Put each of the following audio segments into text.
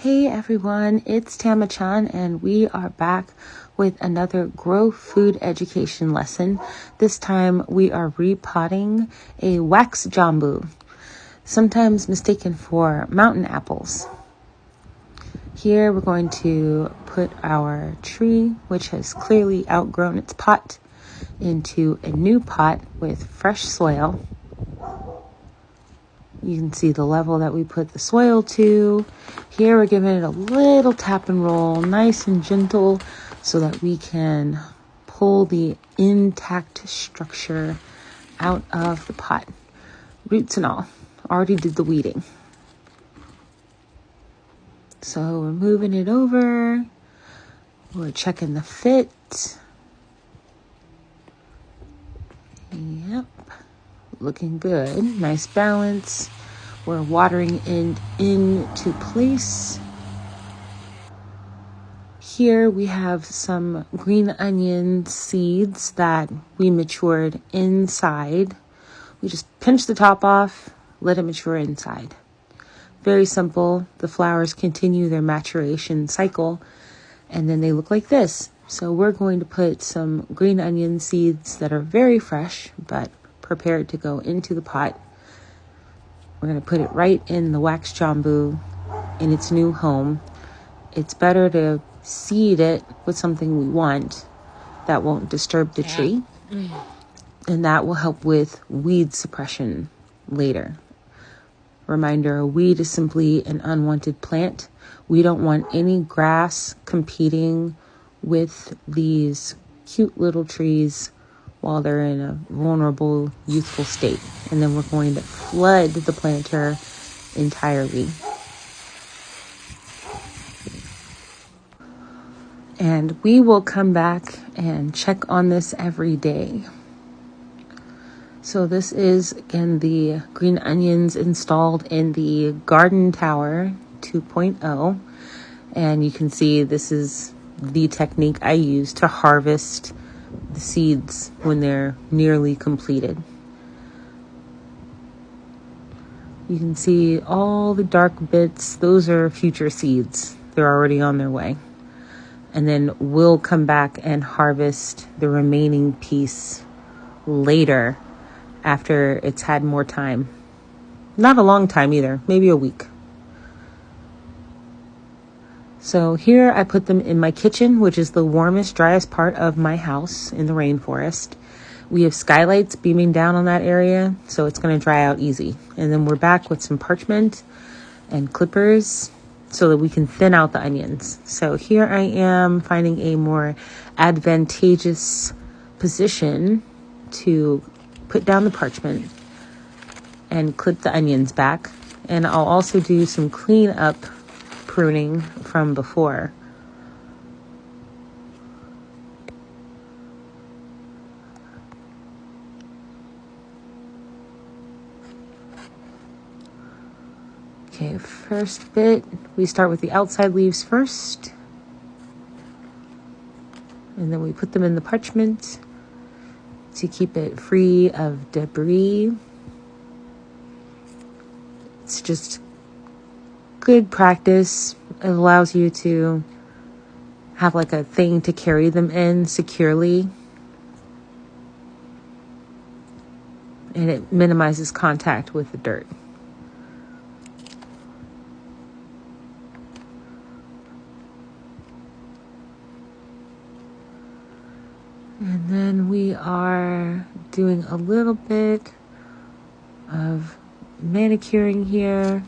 Hey everyone, it's Tama.chan and we are back with another grow food education lesson. This time we are repotting a wax jambu, sometimes mistaken for mountain apples. Here we're going to put our tree, which has clearly outgrown its pot, into a new pot with fresh soil. You can see the level that we put the soil to. Here we're giving it a little tap and roll, nice and gentle, so that we can pull the intact structure out of the pot. Roots and all. Already did the weeding. So we're moving it over. We're checking the fit. Yep. Looking good. Nice balance. We're watering it into place. Here we have some green onion seeds that we matured inside. We just pinch the top off, let it mature inside. Very simple. The flowers continue their maturation cycle, and then they look like this. So we're going to put some green onion seeds that are very fresh, but prepared to go into the pot. We're going to put it right in the wax jambu in its new home. It's better to seed it with something we want that won't disturb the tree, and that will help with weed suppression later. Reminder, a weed is simply an unwanted plant. We don't want any grass competing with these cute little trees while they're in a vulnerable, youthful state. And then we're going to flood the planter entirely. And we will come back and check on this every day. So this is, again, the green onions installed in the garden tower 2.0. And you can see this is the technique I use to harvest the seeds when they're nearly completed. You can see all the dark bits. Those are future seeds. They're already on their way. And then we'll come back and harvest the remaining piece later after it's had more time. Not a long time either, maybe a week. So here I put them in my kitchen, which is the warmest, driest part of my house in the rainforest. We have skylights beaming down on that area, so it's going to dry out easy. And then we're back with some parchment and clippers so that we can thin out the onions. So here I am finding a more advantageous position to put down the parchment and clip the onions back. And I'll also do some cleanup pruning from before. Okay, first bit, we start with the outside leaves first. And then we put them in the parchment to keep it free of debris. It's just good practice. It allows you to have like a thing to carry them in securely. And it minimizes contact with the dirt. And then we are doing a little bit of manicuring here.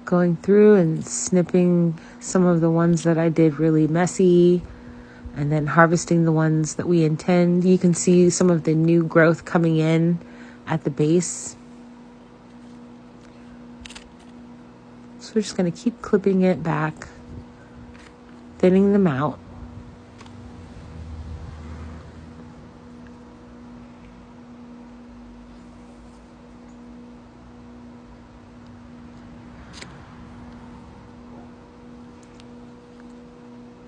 Going through and snipping some of the ones that I did really messy, and then harvesting the ones that we intend. You can see some of the new growth coming in at the base. So we're just going to keep clipping it back, thinning them out.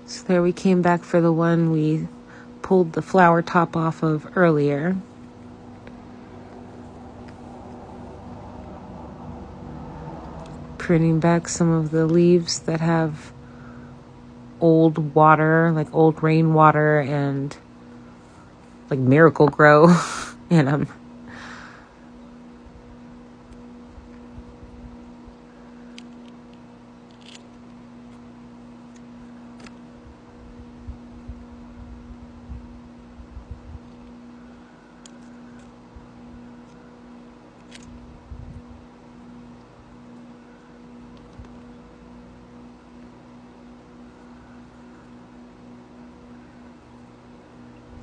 So there we came back for the one we pulled the flower top off of earlier. pruning back some of the leaves that have old water, like old rainwater and like Miracle Grow in them.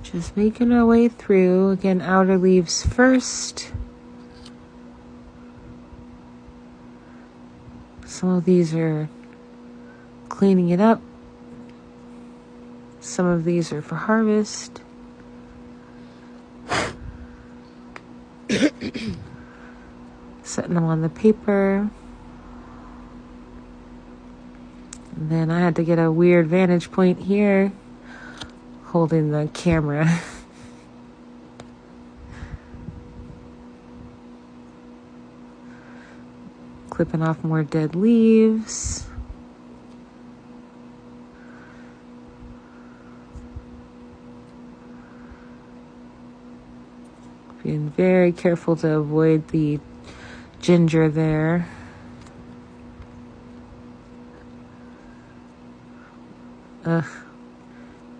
Just making our way through. Again, outer leaves first. Some of these are cleaning it up. Some of these are for harvest. Setting them on the paper. And then I had to get a weird vantage point here, holding the camera. Clipping off more dead leaves. Being very careful to avoid the ginger there.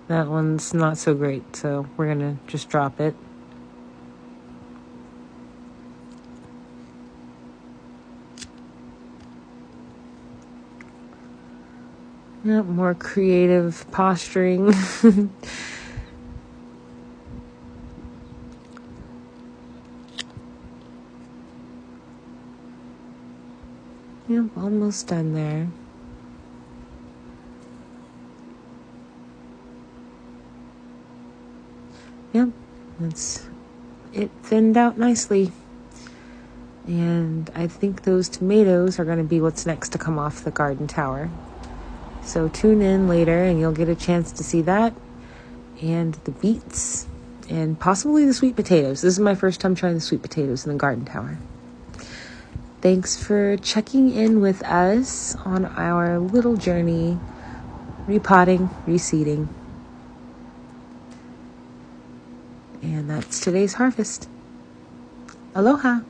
That one's not so great, so we're gonna just drop it. Yep, more creative posturing. Yep, almost done there. Yep, it thinned out nicely. And I think those tomatoes are going to be what's next to come off the garden tower. So tune in later and you'll get a chance to see that. And the beets. And possibly the sweet potatoes. This is my first time trying the sweet potatoes in the garden tower. Thanks for checking in with us on our little journey, repotting, reseeding. And that's today's harvest. Aloha.